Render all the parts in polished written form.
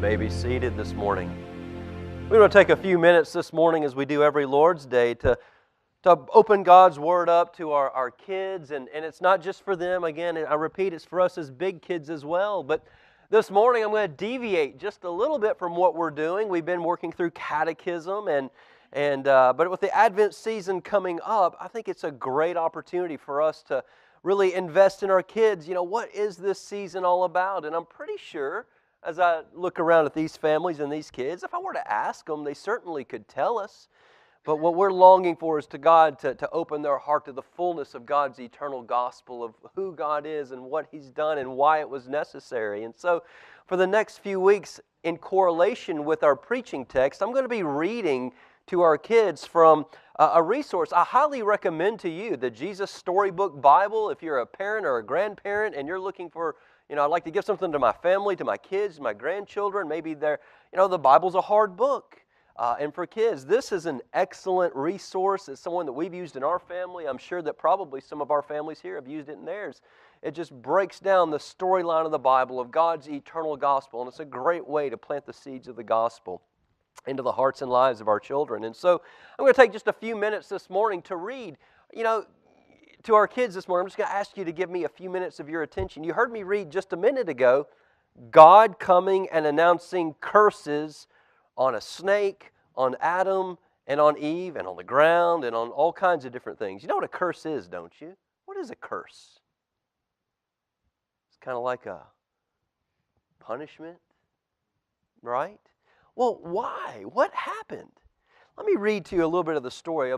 may be seated this morning. We're going to take a few minutes this morning, as we do every Lord's Day, to open God's Word up to our kids. And it's not just for them. Again, I repeat, it's for us as big kids as well. But this morning I'm going to deviate just a little bit from what we're doing. We've been working through Catechism, but with the Advent season coming up, I think it's a great opportunity for us to really invest in our kids. You know, what is this season all about? And I'm pretty sure, as I look around at these families and these kids, if I were to ask them, they certainly could tell us. But what we're longing for is to God to open their heart to the fullness of God's eternal gospel of who God is and what He's done and why it was necessary. And so for the next few weeks, in correlation with our preaching text, I'm going to be reading to our kids from a resource I highly recommend to you, the Jesus Storybook Bible. If you're a parent or a grandparent and you're looking for, I'd like to give something to my family, to my kids, my grandchildren, maybe the Bible's a hard book. And for kids, this is an excellent resource. It's someone that we've used in our family. I'm sure that probably some of our families here have used it in theirs. It just breaks down the storyline of the Bible, of God's eternal gospel, and it's a great way to plant the seeds of the gospel into the hearts and lives of our children. And so I'm going to take just a few minutes this morning to read, to our kids this morning. I'm just going to ask you to give me a few minutes of your attention. You heard me read just a minute ago, God coming and announcing curses on a snake, on Adam, and on Eve, and on the ground, and on all kinds of different things. You know what a curse is, don't you? What is a curse? It's kind of like a punishment, right? Well, why? What happened? Let me read to you a little bit of the story.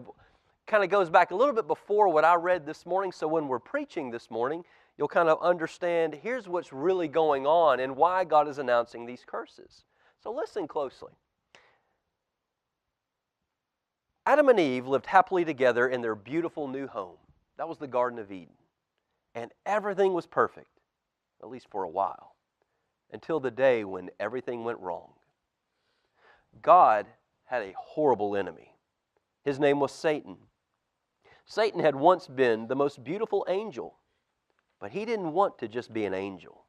Kind of goes back a little bit before what I read this morning, so when we're preaching this morning, you'll kind of understand here's what's really going on and why God is announcing these curses. So listen closely. Adam and Eve lived happily together in their beautiful new home. That was the Garden of Eden. And everything was perfect, at least for a while, until the day when everything went wrong. God had a horrible enemy. His name was Satan. Satan had once been the most beautiful angel, but he didn't want to just be an angel.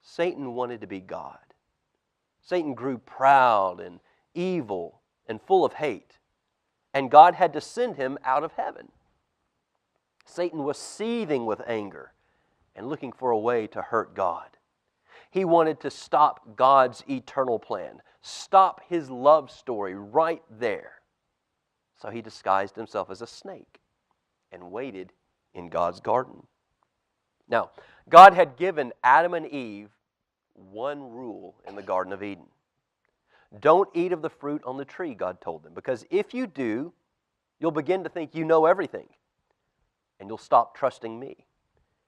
Satan wanted to be God. Satan grew proud and evil and full of hate, and God had to send him out of heaven. Satan was seething with anger and looking for a way to hurt God. He wanted to stop God's eternal plan, stop His love story right there. So he disguised himself as a snake and waited in God's garden. Now, God had given Adam and Eve one rule in the Garden of Eden. Don't eat of the fruit on the tree, God told them, because if you do, you'll begin to think you know everything, and you'll stop trusting me.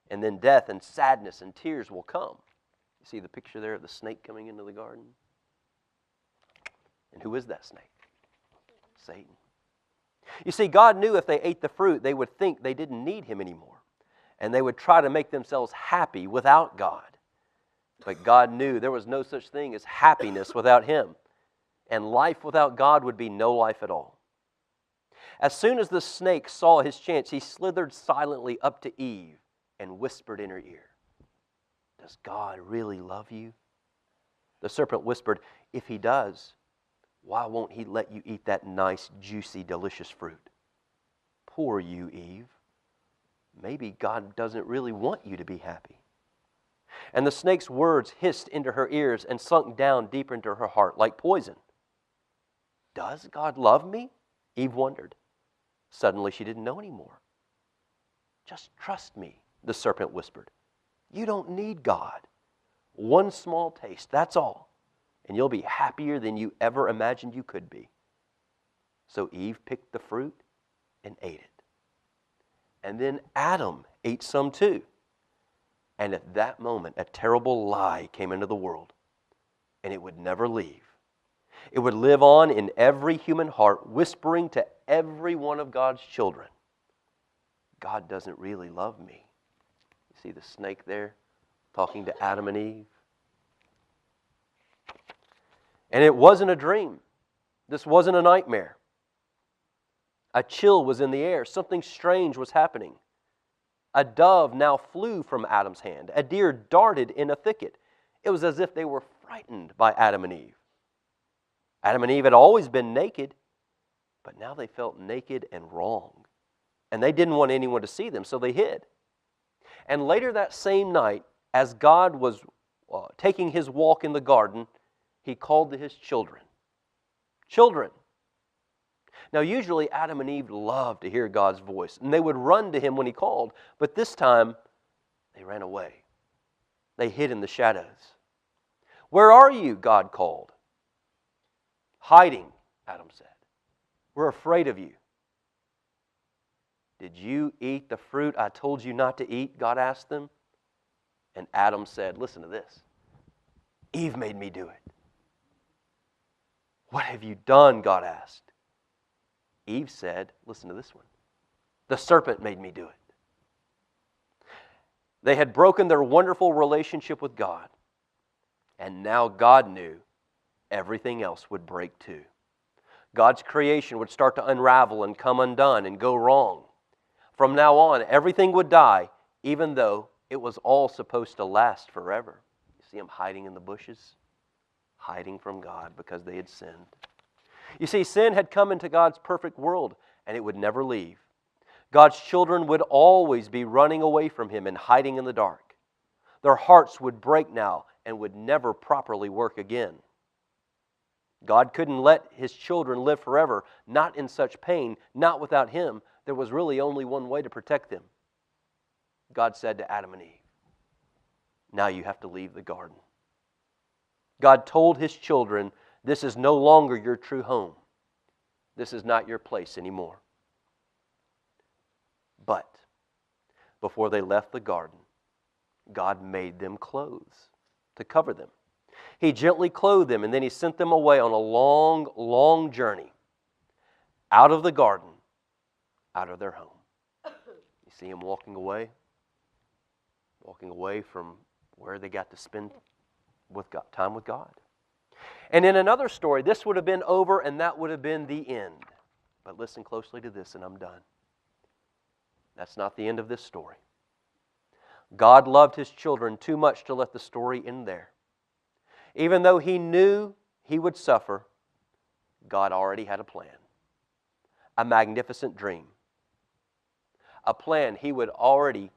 And then death and sadness and tears will come. You see the picture there of the snake coming into the garden? And who is that snake? Satan. You see, God knew if they ate the fruit, they would think they didn't need Him anymore. And they would try to make themselves happy without God. But God knew there was no such thing as happiness without Him. And life without God would be no life at all. As soon as the snake saw his chance, he slithered silently up to Eve and whispered in her ear, "Does God really love you?" The serpent whispered, "If He does, why won't He let you eat that nice, juicy, delicious fruit?" Poor you, Eve. Maybe God doesn't really want you to be happy. And the snake's words hissed into her ears and sunk down deeper into her heart like poison. Does God love me? Eve wondered. Suddenly she didn't know anymore. Just trust me, the serpent whispered. You don't need God. One small taste, that's all. And you'll be happier than you ever imagined you could be. So Eve picked the fruit and ate it. And then Adam ate some too. And at that moment, a terrible lie came into the world. And it would never leave. It would live on in every human heart, whispering to every one of God's children, God doesn't really love me. You see the snake there talking to Adam and Eve? And it wasn't a dream. This wasn't a nightmare. A chill was in the air. Something strange was happening. A dove now flew from Adam's hand. A deer darted in a thicket. It was as if they were frightened by Adam and Eve. Adam and Eve had always been naked, but now they felt naked and wrong. And they didn't want anyone to see them, so they hid. And later that same night, as God was taking his walk in the garden, he called to his children. Children. Now usually Adam and Eve loved to hear God's voice, and they would run to him when he called, but this time they ran away. They hid in the shadows. Where are you? God called. Hiding, Adam said. We're afraid of you. Did you eat the fruit I told you not to eat? God asked them. And Adam said, listen to this. Eve made me do it. What have you done? God asked. Eve said, listen to this one. The serpent made me do it. They had broken their wonderful relationship with God. And now God knew everything else would break too. God's creation would start to unravel and come undone and go wrong. From now on, everything would die, even though it was all supposed to last forever. You see them hiding in the bushes, hiding from God because they had sinned. You see, sin had come into God's perfect world, and it would never leave. God's children would always be running away from Him and hiding in the dark. Their hearts would break now and would never properly work again. God couldn't let His children live forever, not in such pain, not without Him. There was really only one way to protect them. God said to Adam and Eve, now you have to leave the garden. God told His children, this is no longer your true home. This is not your place anymore. But before they left the garden, God made them clothes to cover them. He gently clothed them, and then He sent them away on a long, long journey out of the garden, out of their home. You see them walking away from where they got to spend time with God. And in another story, this would have been over and that would have been the end. But listen closely to this and I'm done. That's not the end of this story. God loved His children too much to let the story end there. Even though He knew He would suffer, God already had a plan. A magnificent dream. A plan He would already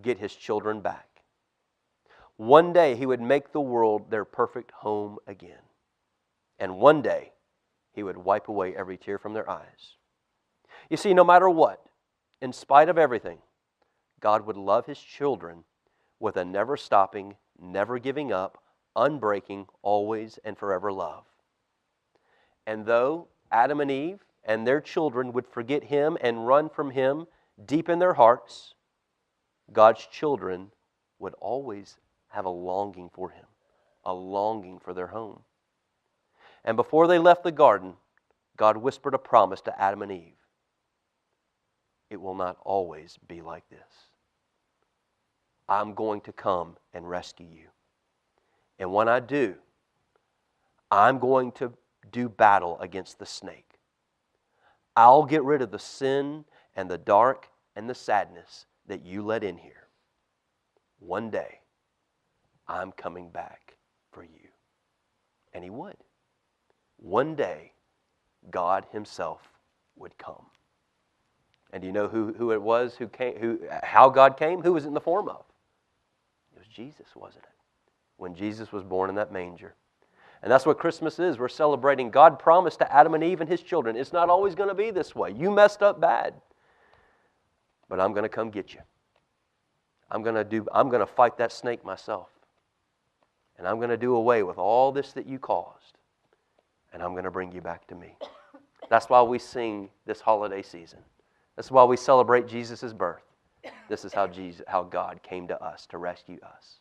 get His children back. One day He would make the world their perfect home again. And one day He would wipe away every tear from their eyes. You see, no matter what, in spite of everything, God would love His children with a never-stopping, never giving up, unbreaking, always and forever love. And though Adam and Eve and their children would forget Him and run from Him deep in their hearts, God's children would always have a longing for Him, a longing for their home. And before they left the garden, God whispered a promise to Adam and Eve. It will not always be like this. I'm going to come and rescue you. And when I do, I'm going to do battle against the snake. I'll get rid of the sin and the dark and the sadness that you let in here. One day, I'm coming back for you. And He would. One day, God Himself would come. And do you know who it was who came? How God came? Who was it in the form of? It was Jesus, wasn't it? When Jesus was born in that manger. And that's what Christmas is. We're celebrating. God promised to Adam and Eve and His children, it's not always going to be this way. You messed up bad. But I'm going to come get you. I'm going to fight that snake myself. And I'm going to do away with all this that you caused. And I'm going to bring you back to me. That's why we sing this holiday season. That's why we celebrate Jesus' birth. This is how God came to us to rescue us.